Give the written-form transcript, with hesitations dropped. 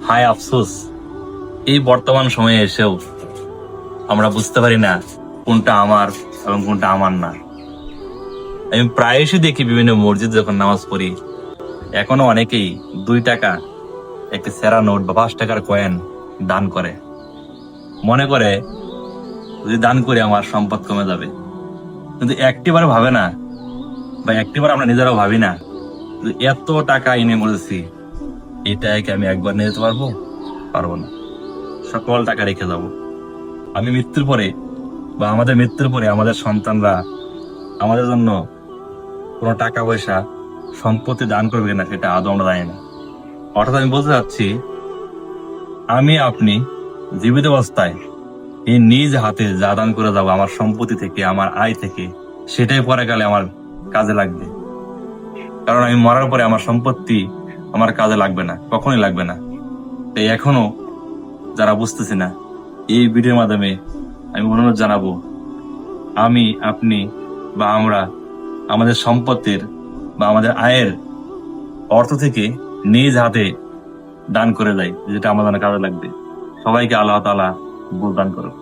হায় আফসোস, এই বর্তমান সময়ে এসেও আমরা বুঝতে পারি না কোনটা আমার এবং কোনটা আমার না। আমি প্রায়শই দেখি বিভিন্ন মসজিদ যখন নামাজ পড়ি, এখনো অনেকেই 2 টাকা একটি সেরা নোট বা 5 টাকার কয়েন দান করে, মনে করে যদি দান করি আমার সম্পদ কমে যাবে। কিন্তু একটিবার ভাবে না, বা একটিবার আমরা নিজেরাও ভাবি না যে এত টাকা এনে মরেছি, এই টাকাকে আমি একবার নিয়ে যেতে পারবো? পারবো না। সকল টাকা রেখে যাব। আমি মৃত্যুর পরে বা আমাদের মৃত্যুর পরে আমাদের সন্তানরা আমাদের জন্য কোনো টাকা পয়সা সম্পত্তি দান করবে কিনা সেটা আদৌ আমরা জানি না। অর্থাৎ আমি বলতে চাচ্ছি, আমি আপনি জীবিত অবস্থায় এই নিজ হাতে যা দান করে যাবো আমার সম্পত্তি থেকে, আমার আয় থেকে, সেটাই পরে আমার কাজে লাগবে। কারণ আমি মরার পরে আমার সম্পত্তি আমার কাজে লাগবে না, কখনোই লাগবে না। তাই এখনো যারা বুঝতেছি না, এই ভিডিওর মাধ্যমে আমি অনুরোধ জানাবো, আমি আপনি বা আমরা আমাদের সম্পত্তির বা আমাদের আয়ের অর্থ থেকে নিজ হাতে দান করে যাই, যেটা আমাদের কাজে লাগবে। সবাইকে আল্লাহ তাআলা বুঝ দান করুক।